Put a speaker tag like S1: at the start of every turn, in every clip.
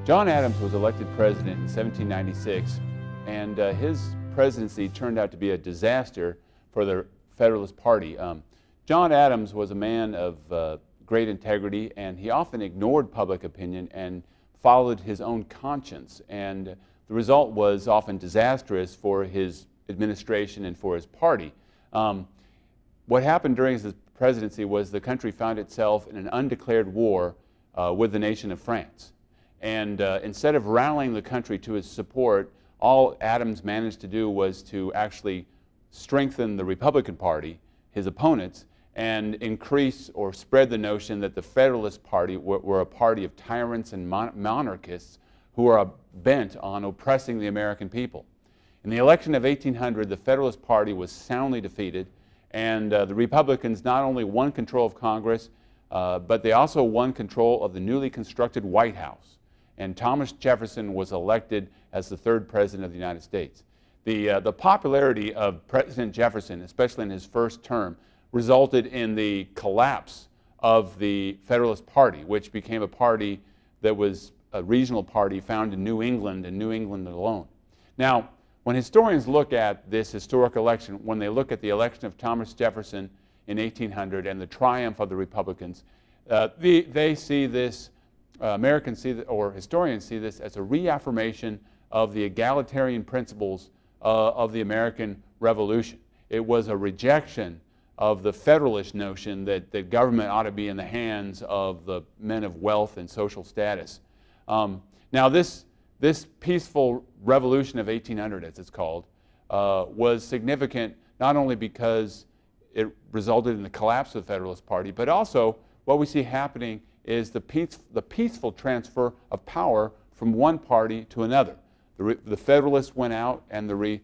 S1: John Adams was elected president in 1796, and his presidency turned out to be a disaster for the Federalist Party. John Adams was a man of great integrity, and he often ignored public opinion and followed his own conscience, and the result was often disastrous for his administration and for his party. What happened during his presidency was the country found itself in an undeclared war with the nation of France. And instead of rallying the country to his support, all Adams managed to do was to actually strengthen the Republican Party, his opponents, and increase or spread the notion that the Federalist Party were a party of tyrants and monarchists who are bent on oppressing the American people. In the election of 1800, the Federalist Party was soundly defeated, and the Republicans not only won control of Congress, but they also won control of the newly constructed White House. And Thomas Jefferson was elected as the third president of the United States. The popularity of President Jefferson, especially in his first term, resulted in the collapse of the Federalist Party, which became a party that was a regional party found in New England and New England alone. Now, when historians look at this historic election, when they look at the election of Thomas Jefferson in 1800 and the triumph of the Republicans, they see this, Americans see, or historians see this as a reaffirmation of the egalitarian principles of the American Revolution. It was a rejection of the Federalist notion that government ought to be in the hands of the men of wealth and social status. Now this peaceful revolution of 1800, as it's called, was significant not only because it resulted in the collapse of the Federalist Party, but also what we see happening is the peaceful transfer of power from one party to another. The Federalists went out and the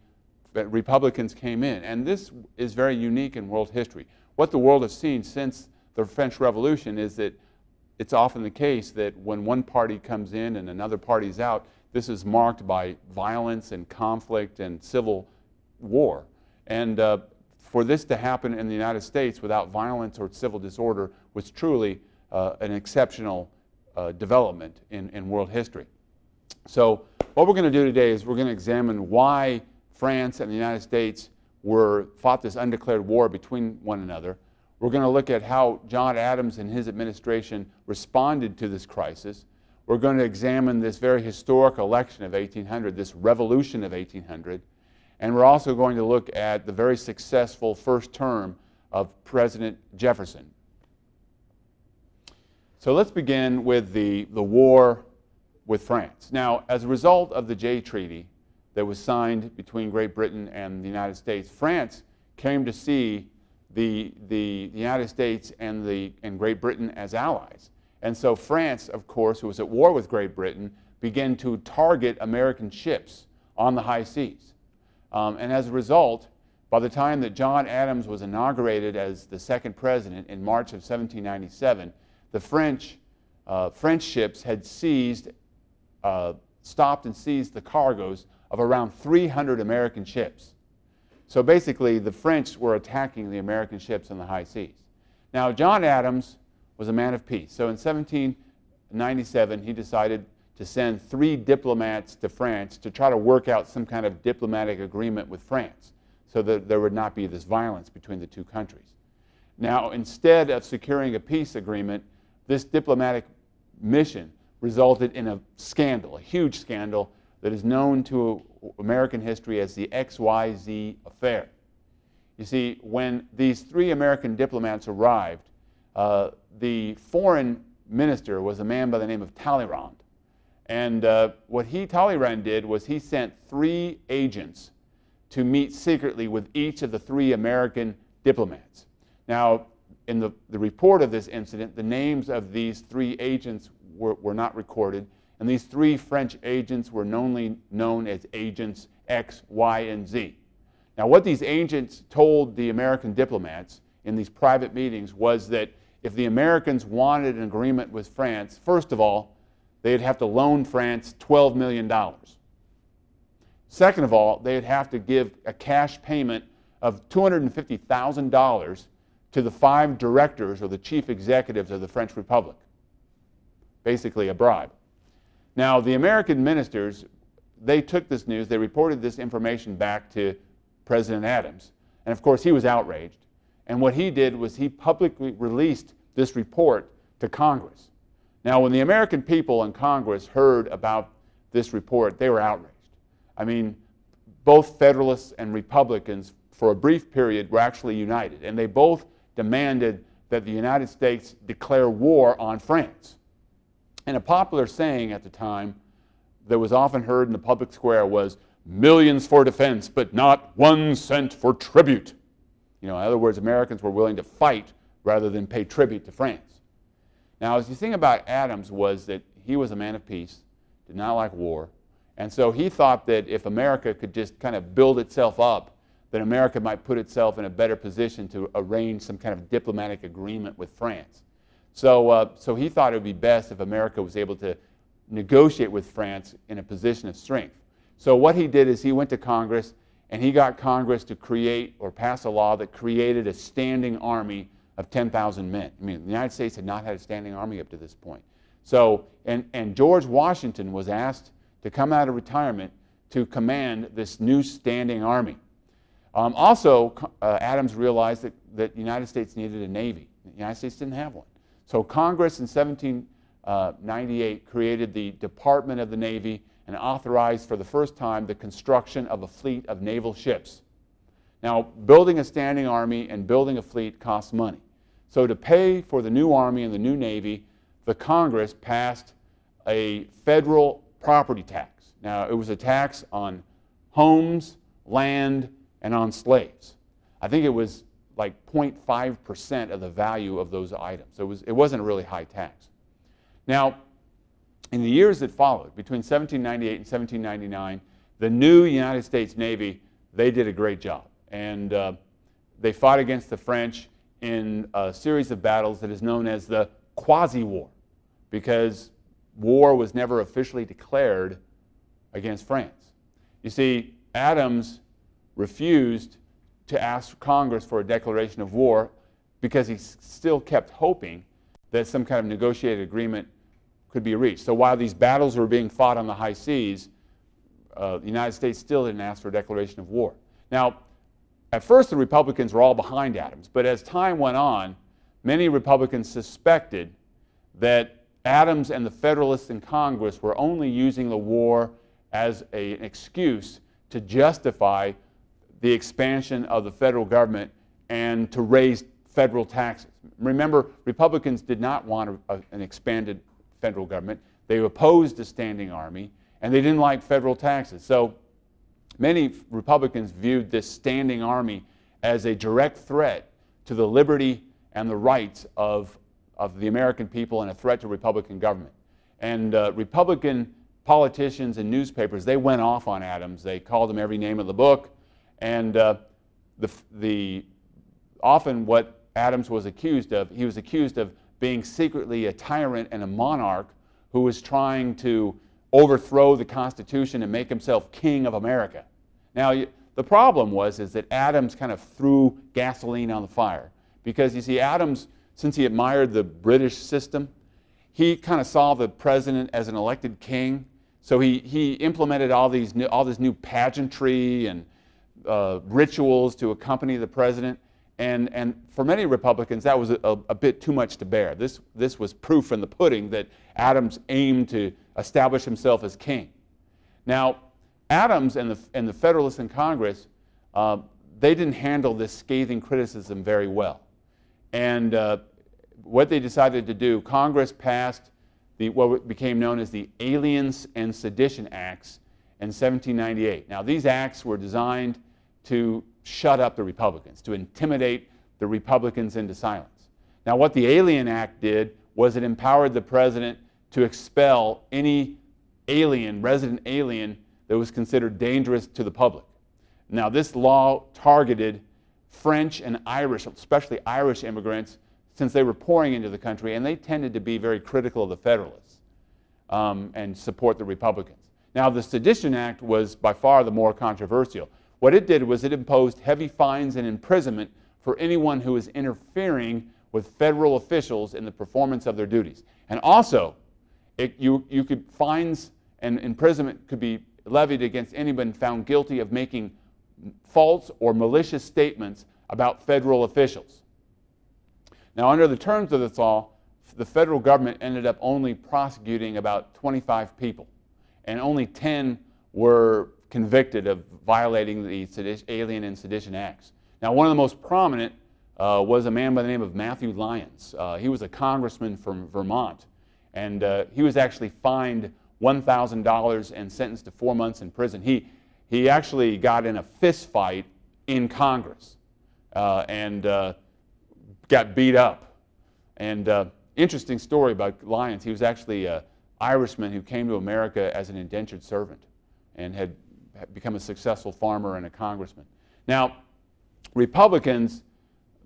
S1: Republicans came in, and this is very unique in world history. What the world has seen since the French Revolution is that it's often the case that when one party comes in and another party is out, this is marked by violence and conflict and civil war. And for this to happen in the United States without violence or civil disorder was truly an exceptional development in world history. So what we're going to do today is we're going to examine why France and the United States fought this undeclared war between one another. We're going to look at how John Adams and his administration responded to this crisis. We're going to examine this very historic election of 1800, this revolution of 1800. And we're also going to look at the very successful first term of President Jefferson. So let's begin with the war with France. Now, as a result of the Jay Treaty that was signed between Great Britain and the United States, France came to see the United States and Great Britain as allies. And so France, of course, who was at war with Great Britain, began to target American ships on the high seas. And as a result, by the time that John Adams was inaugurated as the second president in March of 1797, the French ships had stopped and seized the cargoes of around 300 American ships. So basically, the French were attacking the American ships in the high seas. Now, John Adams was a man of peace. So in 1797, he decided to send 3 diplomats to France to try to work out some kind of diplomatic agreement with France so that there would not be this violence between the two countries. Now, instead of securing a peace agreement, this diplomatic mission resulted in a scandal, a huge scandal that is known to American history as the XYZ affair. You see, when these 3 American diplomats arrived, the foreign minister was a man by the name of Talleyrand. And what Talleyrand did was he sent 3 agents to meet secretly with each of the 3 American diplomats. Now, in the report of this incident, the names of these 3 agents were not recorded, and these 3 French agents were known as agents X, Y, and Z. Now, what these agents told the American diplomats in these private meetings was that if the Americans wanted an agreement with France, first of all, they'd have to loan France $12 million. Second of all, they'd have to give a cash payment of $250,000 to the 5 directors or the chief executives of the French Republic. Basically a bribe. Now, the American ministers, they took this news, they reported this information back to President Adams. And of course, he was outraged. And what he did was he publicly released this report to Congress. Now, when the American people in Congress heard about this report, they were outraged. I mean, both Federalists and Republicans, for a brief period, were actually united. And they both demanded that the United States declare war on France. And a popular saying at the time that was often heard in the public square was, "Millions for defense, but not 1 cent for tribute." You know, in other words, Americans were willing to fight rather than pay tribute to France. Now, as you think about Adams, was that he was a man of peace, did not like war, and so he thought that if America could just kind of build itself up, that America might put itself in a better position to arrange some kind of diplomatic agreement with France. So he thought it would be best if America was able to negotiate with France in a position of strength. So what he did is he went to Congress and he got Congress to create or pass a law that created a standing army of 10,000 men. I mean, the United States had not had a standing army up to this point. So, and George Washington was asked to come out of retirement to command this new standing army. Adams realized that the United States needed a navy. The United States didn't have one. So Congress in 1798 created the Department of the Navy and authorized for the first time the construction of a fleet of naval ships. Now, building a standing army and building a fleet costs money. So to pay for the new army and the new navy, the Congress passed a federal property tax. Now, it was a tax on homes, land, and on slaves. I think it was like 0.5% of the value of those items. So it wasn't a really high tax. Now, in the years that followed, between 1798 and 1799, the new United States Navy, they did a great job. And they fought against the French in a series of battles that is known as the Quasi-War, because war was never officially declared against France. You see, Adams refused to ask Congress for a declaration of war because he still kept hoping that some kind of negotiated agreement could be reached. So while these battles were being fought on the high seas, the United States still didn't ask for a declaration of war. Now, at first the Republicans were all behind Adams, but as time went on, many Republicans suspected that Adams and the Federalists in Congress were only using the war as an excuse to justify the expansion of the federal government and to raise federal taxes. Remember, Republicans did not want an expanded federal government. They opposed a standing army, and they didn't like federal taxes. So many Republicans viewed this standing army as a direct threat to the liberty and the rights of the American people and a threat to Republican government. And Republican politicians and newspapers, they went off on Adams. They called him every name of the book. And often what Adams was accused of, he was accused of being secretly a tyrant and a monarch who was trying to overthrow the Constitution and make himself king of America. Now, the problem is that Adams kind of threw gasoline on the fire. Because you see, Adams, since he admired the British system, he kind of saw the president as an elected king. So he implemented all this new pageantry and rituals to accompany the president. And for many Republicans, that was a bit too much to bear. This was proof in the pudding that Adams aimed to establish himself as king. Now, Adams and the Federalists in Congress, they didn't handle this scathing criticism very well. And what they decided to do, Congress passed what became known as the Aliens and Sedition Acts in 1798. Now, these acts were designed to shut up the Republicans, to intimidate the Republicans into silence. Now, what the Alien Act did was it empowered the president to expel any alien, resident alien, that was considered dangerous to the public. Now, this law targeted French and Irish, especially Irish immigrants, since they were pouring into the country, and they tended to be very critical of the Federalists and support the Republicans. Now, the Sedition Act was by far the more controversial. What it did was it imposed heavy fines and imprisonment for anyone who was interfering with federal officials in the performance of their duties. And also, You could, fines and imprisonment could be levied against anyone found guilty of making false or malicious statements about federal officials. Now, under the terms of this law, the federal government ended up only prosecuting about 25 people, and only 10 were convicted of violating the Alien and Sedition Acts. Now, one of the most prominent was a man by the name of Matthew Lyons. He was a congressman from Vermont, and he was actually fined $1,000 and sentenced to 4 months in prison. He actually got in a fist fight in Congress and got beat up. And interesting story about Lyons. He was actually an Irishman who came to America as an indentured servant and had become a successful farmer and a congressman. Now, Republicans,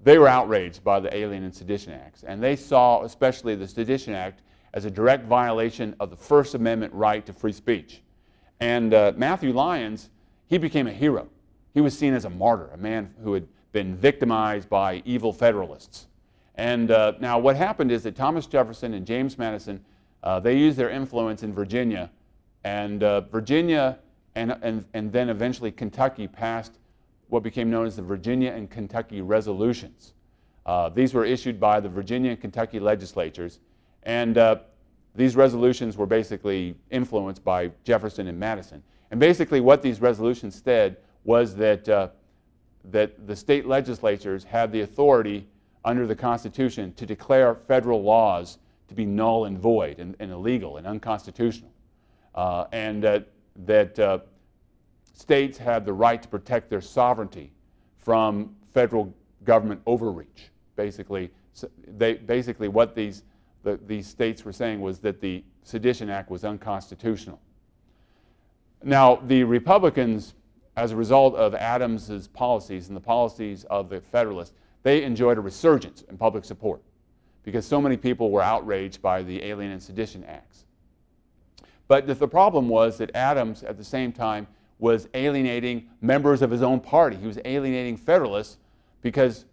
S1: they were outraged by the Alien and Sedition Acts, and they saw especially the Sedition Act as a direct violation of the First Amendment right to free speech. And Matthew Lyons, he became a hero. He was seen as a martyr, a man who had been victimized by evil Federalists. And now what happened is that Thomas Jefferson and James Madison, they used their influence in Virginia, and Virginia and then eventually Kentucky passed what became known as the Virginia and Kentucky Resolutions. These were issued by the Virginia and Kentucky legislatures, and these resolutions were basically influenced by Jefferson and Madison. And basically what these resolutions said was that, that the state legislatures had the authority under the Constitution to declare federal laws to be null and void and illegal and unconstitutional, and that states had the right to protect their sovereignty from federal government overreach. Basically, what these states were saying was that the Sedition Act was unconstitutional. Now, the Republicans, as a result of Adams's policies and the policies of the Federalists, they enjoyed a resurgence in public support because so many people were outraged by the Alien and Sedition Acts. But the problem was that Adams, at the same time, was alienating members of his own party. He was alienating Federalists because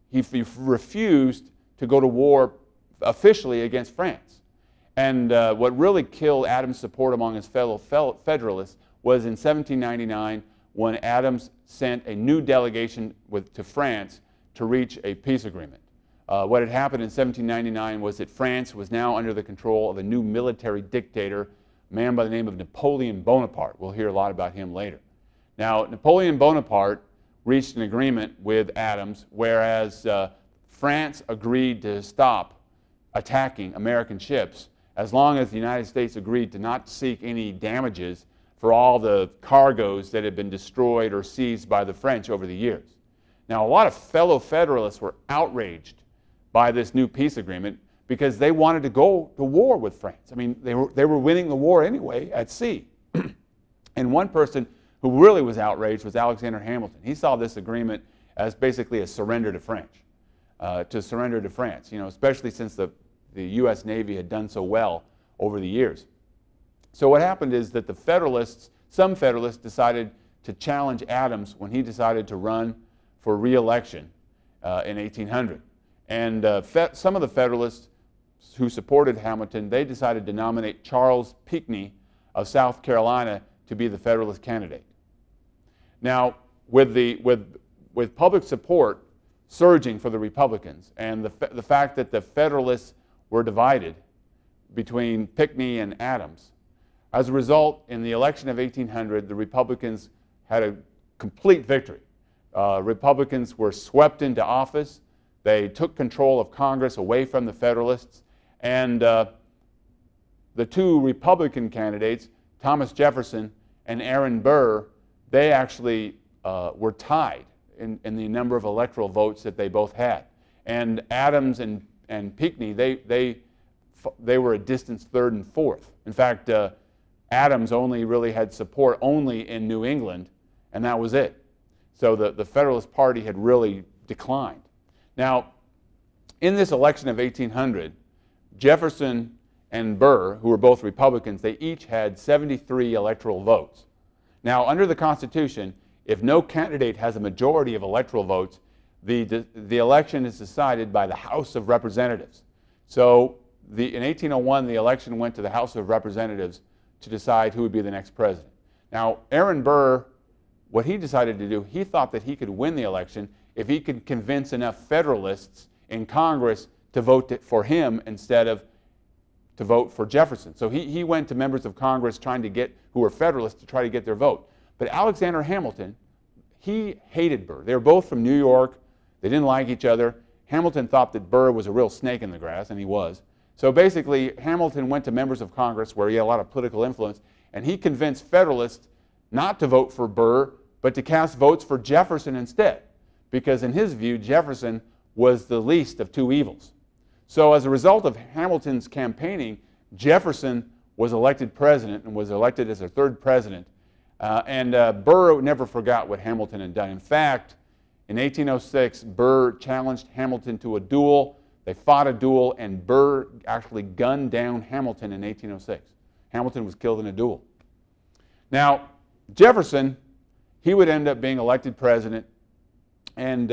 S1: he refused to go to war officially against France. And what really killed Adams' support among his fellow Federalists was in 1799 when Adams sent a new delegation to France to reach a peace agreement. What had happened in 1799 was that France was now under the control of a new military dictator, a man by the name of Napoleon Bonaparte. We'll hear a lot about him later. Now, Napoleon Bonaparte reached an agreement with Adams, whereas France agreed to stop attacking American ships as long as the United States agreed to not seek any damages for all the cargoes that had been destroyed or seized by the French over the years. Now, a lot of fellow Federalists were outraged by this new peace agreement because they wanted to go to war with France. I mean, they were winning the war anyway at sea. And one person who really was outraged was Alexander Hamilton. He saw this agreement as basically a surrender to France, you know, especially since the U.S. Navy had done so well over the years. So what happened is that the Federalists, some Federalists decided to challenge Adams when he decided to run for re-election in 1800. And some of the Federalists who supported Hamilton, they decided to nominate Charles Pinckney of South Carolina to be the Federalist candidate. Now, with public support surging for the Republicans and the fact that the Federalists were divided between Pinckney and Adams, as a result, in the election of 1800, the Republicans had a complete victory. Republicans were swept into office. They took control of Congress away from the Federalists. And the two Republican candidates, Thomas Jefferson and Aaron Burr, they actually were tied in the number of electoral votes that they both had. And Adams and Pinckney, they were a distant third and fourth. In fact, Adams only really had support only in New England, and that was it. So the Federalist Party had really declined. Now, in this election of 1800, Jefferson and Burr, who were both Republicans, they each had 73 electoral votes. Now, under the Constitution, if no candidate has a majority of electoral votes, the election is decided by the House of Representatives. So in 1801, the election went to the House of Representatives to decide who would be the next president. Now, Aaron Burr, what he decided to do, he thought that he could win the election if he could convince enough Federalists in Congress to vote for him instead of to vote for Jefferson. So he went to members of Congress who were Federalists to try to get their vote. But Alexander Hamilton, he hated Burr. They were both from New York. They didn't like each other. Hamilton thought that Burr was a real snake in the grass, and he was. So basically, Hamilton went to members of Congress where he had a lot of political influence, and he convinced Federalists not to vote for Burr, but to cast votes for Jefferson instead, because in his view, Jefferson was the least of two evils. So as a result of Hamilton's campaigning, Jefferson was elected president and was elected as a third president. Burr never forgot what Hamilton had done. In fact, in 1806, Burr challenged Hamilton to a duel. They fought a duel, and Burr actually gunned down Hamilton in 1806. Hamilton was killed in a duel. Now, Jefferson, he would end up being elected president, and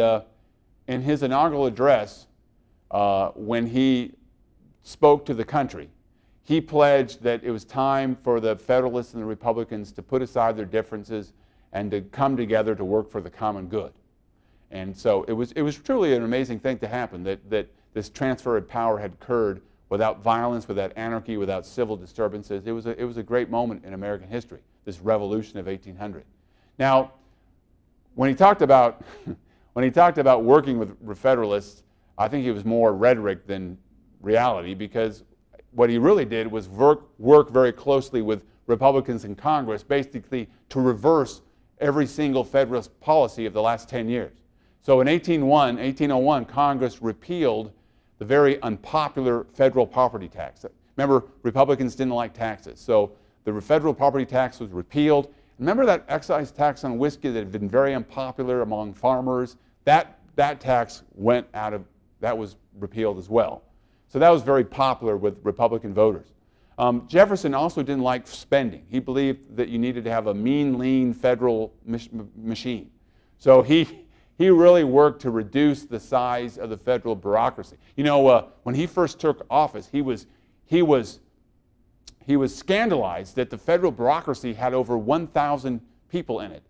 S1: in his inaugural address, when he spoke to the country, he pledged that it was time for the Federalists and the Republicans to put aside their differences and to come together to work for the common good. And so it was truly an amazing thing to happen, that this transfer of power had occurred without violence, without anarchy, without civil disturbances. It was a great moment in American history, this revolution of 1800. Now, when he talked about working with Federalists, I think it was more rhetoric than reality, because what he really did was work very closely with Republicans in Congress, basically to reverse every single Federalist policy of the last 10 years. So in 1801, Congress repealed the very unpopular federal property tax. Remember, Republicans didn't like taxes, so the federal property tax was repealed. Remember that excise tax on whiskey that had been very unpopular among farmers? That tax that was repealed as well. So that was very popular with Republican voters. Jefferson also didn't like spending. He believed that you needed to have a mean, lean federal machine. So he really worked to reduce the size of the federal bureaucracy. You know, when he first took office, he was scandalized that the federal bureaucracy had over 1,000 people in it.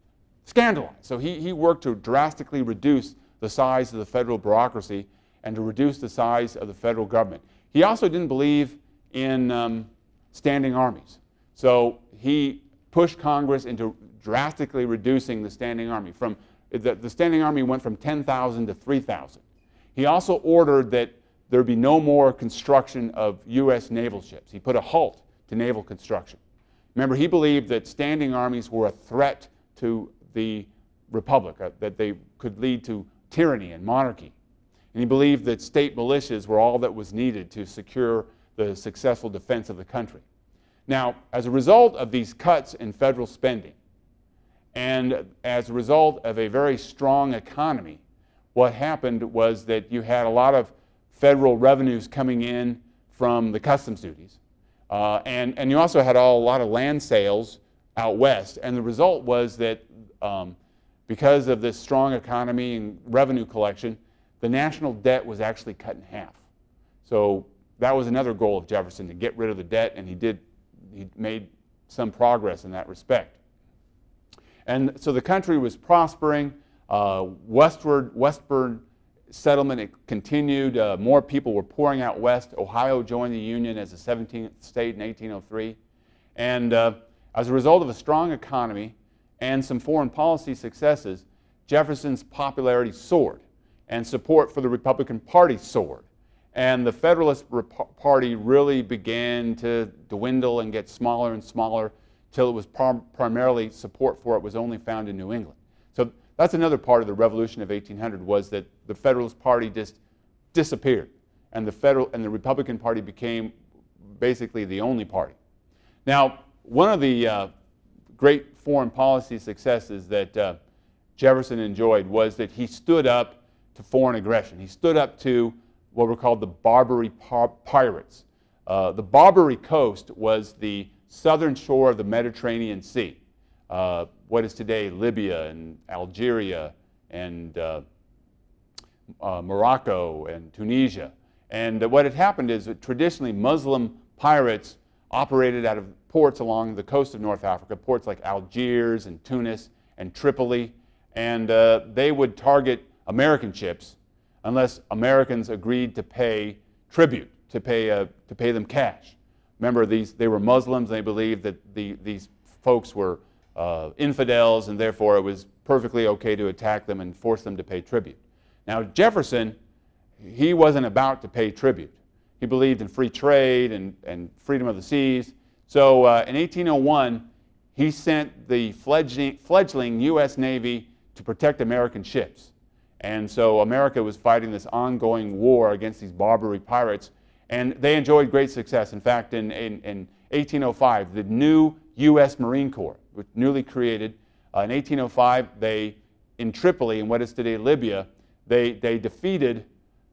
S1: Scandalized. So he worked to drastically reduce the size of the federal bureaucracy and to reduce the size of the federal government. He also didn't believe in standing armies. So he pushed Congress into drastically reducing the standing army. The standing army went from 10,000 to 3,000. He also ordered that there be no more construction of U.S. naval ships. He put a halt to naval construction. Remember, he believed that standing armies were a threat to the republic, that they could lead to tyranny and monarchy. And he believed that state militias were all that was needed to secure the successful defense of the country. Now, as a result of these cuts in federal spending, and as a result of a very strong economy, what happened was that you had a lot of federal revenues coming in from the customs duties. And you also had a lot of land sales out west. And the result was that because of this strong economy and revenue collection, the national debt was actually cut in half. So that was another goal of Jefferson, to get rid of the debt, and he made some progress in that respect. And so the country was prospering. Westward settlement continued. More people were pouring out west. Ohio joined the Union as the 17th state in 1803. And as a result of a strong economy and some foreign policy successes, Jefferson's popularity soared, and support for the Republican Party soared. And the Federalist Party really began to dwindle and get smaller and smaller till it was primarily support for it was only found in New England. So that's another part of the Revolution of 1800, was that the Federalist Party just disappeared, and the Republican Party became basically the only party. Now, one of the great foreign policy successes that Jefferson enjoyed was that he stood up to foreign aggression. He stood up to what were called the Barbary pirates. The Barbary coast was the southern shore of the Mediterranean Sea, what is today Libya and Algeria and Morocco and Tunisia. And what had happened is that traditionally Muslim pirates operated out of ports along the coast of North Africa, ports like Algiers and Tunis and Tripoli, and they would target American ships unless Americans agreed to pay tribute, to pay them cash. Remember, they were Muslims, and they believed that these folks were infidels, and therefore it was perfectly okay to attack them and force them to pay tribute. Now, Jefferson, he wasn't about to pay tribute. He believed in free trade and freedom of the seas. So in 1801, he sent the fledgling U.S. Navy to protect American ships. And so America was fighting this ongoing war against these Barbary pirates, and they enjoyed great success. In fact, in 1805, the new U.S. Marine Corps, which newly created, in 1805, in Tripoli, in what is today Libya, they defeated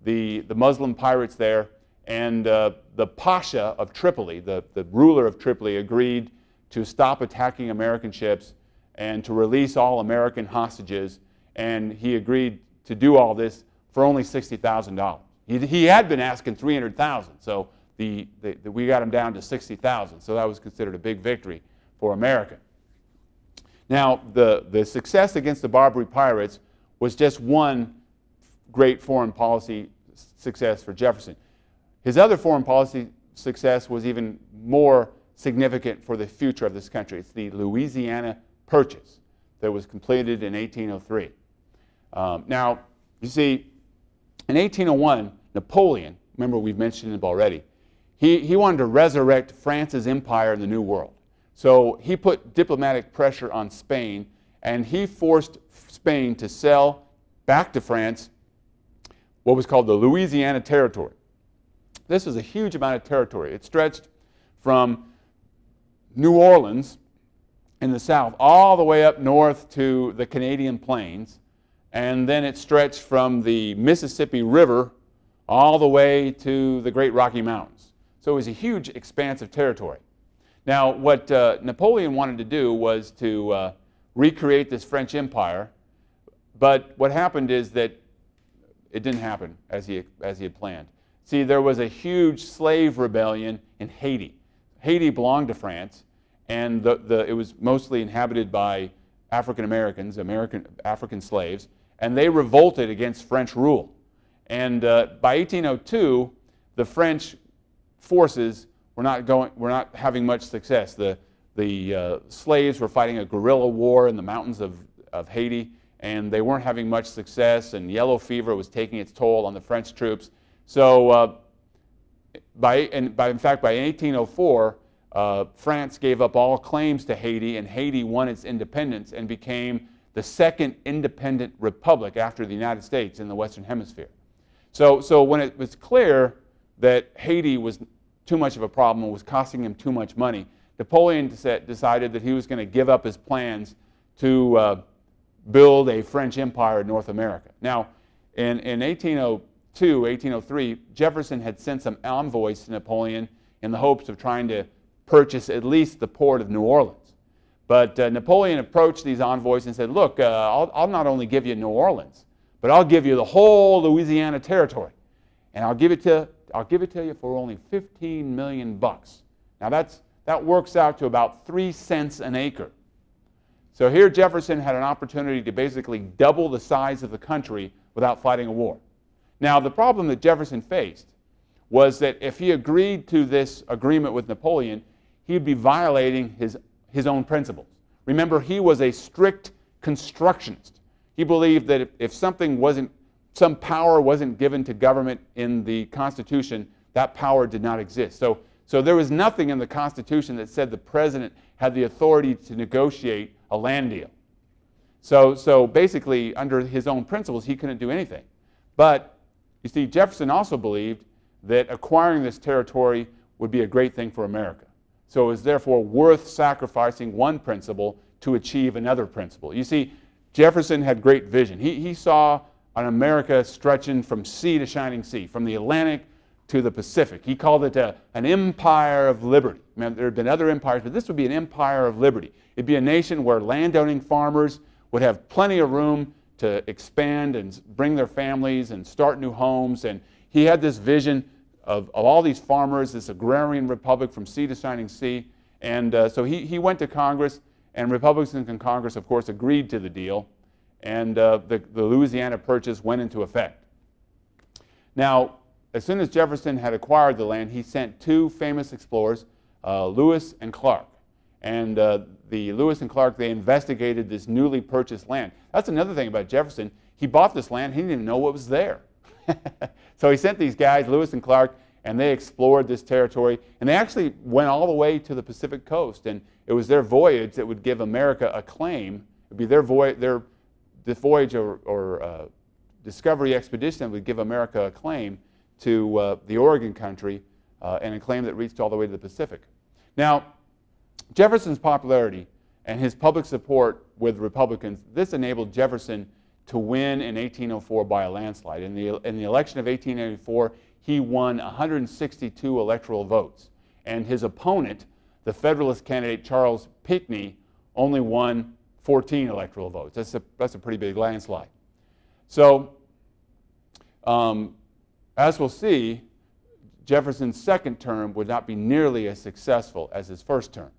S1: the Muslim pirates there, and the Pasha of Tripoli, the ruler of Tripoli, agreed to stop attacking American ships and to release all American hostages, and he agreed to do all this for only $60,000. He had been asking $300,000, so we got him down to $60,000, so that was considered a big victory for America. Now, the success against the Barbary pirates was just one great foreign policy success for Jefferson. His other foreign policy success was even more significant for the future of this country. It's the Louisiana Purchase that was completed in 1803. Now, you see, in 1801, Napoleon, remember we've mentioned him already, he wanted to resurrect France's empire in the New World. So he put diplomatic pressure on Spain, and he forced Spain to sell back to France what was called the Louisiana Territory. This was a huge amount of territory. It stretched from New Orleans in the south all the way up north to the Canadian plains, and then it stretched from the Mississippi River all the way to the Great Rocky Mountains. So it was a huge expanse of territory. Now, what Napoleon wanted to do was to recreate this French Empire, but what happened is that it didn't happen as he had planned. See, there was a huge slave rebellion in Haiti. Haiti belonged to France, and it was mostly inhabited by African Americans, African slaves, and they revolted against French rule. And by 1802, the French forces were not having much success. The slaves were fighting a guerrilla war in the mountains of Haiti, and they weren't having much success, and yellow fever was taking its toll on the French troops. So in fact, by 1804, France gave up all claims to Haiti, and Haiti won its independence and became the second independent republic after the United States in the Western Hemisphere. So when it was clear that Haiti was too much of a problem and was costing him too much money, Napoleon decided that he was going to give up his plans to build a French empire in North America. Now, in 1802, 1803, Jefferson had sent some envoys to Napoleon in the hopes of trying to purchase at least the port of New Orleans. But Napoleon approached these envoys and said, look, I'll not only give you New Orleans, but I'll give you the whole Louisiana territory. And I'll give it to you for only 15 million bucks. Now that works out to about 3 cents an acre. So here Jefferson had an opportunity to basically double the size of the country without fighting a war. Now the problem that Jefferson faced was that if he agreed to this agreement with Napoleon, he'd be violating his own principles. Remember, he was a strict constructionist. He believed that if some power wasn't given to government in the Constitution, that power did not exist. So there was nothing in the Constitution that said the president had the authority to negotiate a land deal. So basically, under his own principles, he couldn't do anything. But you see, Jefferson also believed that acquiring this territory would be a great thing for America. So it was therefore worth sacrificing one principle to achieve another principle. You see, Jefferson had great vision. He saw an America stretching from sea to shining sea, from the Atlantic to the Pacific. He called it an empire of liberty. I mean, there had been other empires, but this would be an empire of liberty. It'd be a nation where landowning farmers would have plenty of room to expand and bring their families and start new homes, and he had this vision of all these farmers, this agrarian republic from sea to shining sea. And so he went to Congress, and Republicans in Congress, of course, agreed to the deal. And the Louisiana Purchase went into effect. Now, as soon as Jefferson had acquired the land, he sent two famous explorers, Lewis and Clark. And the Lewis and Clark, they investigated this newly purchased land. That's another thing about Jefferson. He bought this land, he didn't even know what was there. So he sent these guys, Lewis and Clark, and they explored this territory. And they actually went all the way to the Pacific coast. And it was their voyage that would give America a claim. It would be their voyage or discovery expedition that would give America a claim to the Oregon country, and a claim that reached all the way to the Pacific. Now, Jefferson's popularity and his public support with Republicans, this enabled Jefferson to win in 1804 by a landslide. In the election of 1884, he won 162 electoral votes. And his opponent, the Federalist candidate Charles Pinckney, only won 14 electoral votes. That's a pretty big landslide. So, as we'll see, Jefferson's second term would not be nearly as successful as his first term.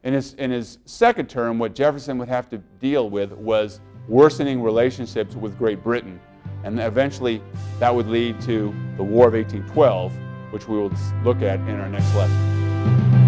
S1: In his second term, what Jefferson would have to deal with was worsening relationships with Great Britain, and eventually that would lead to the War of 1812, which we will look at in our next lesson.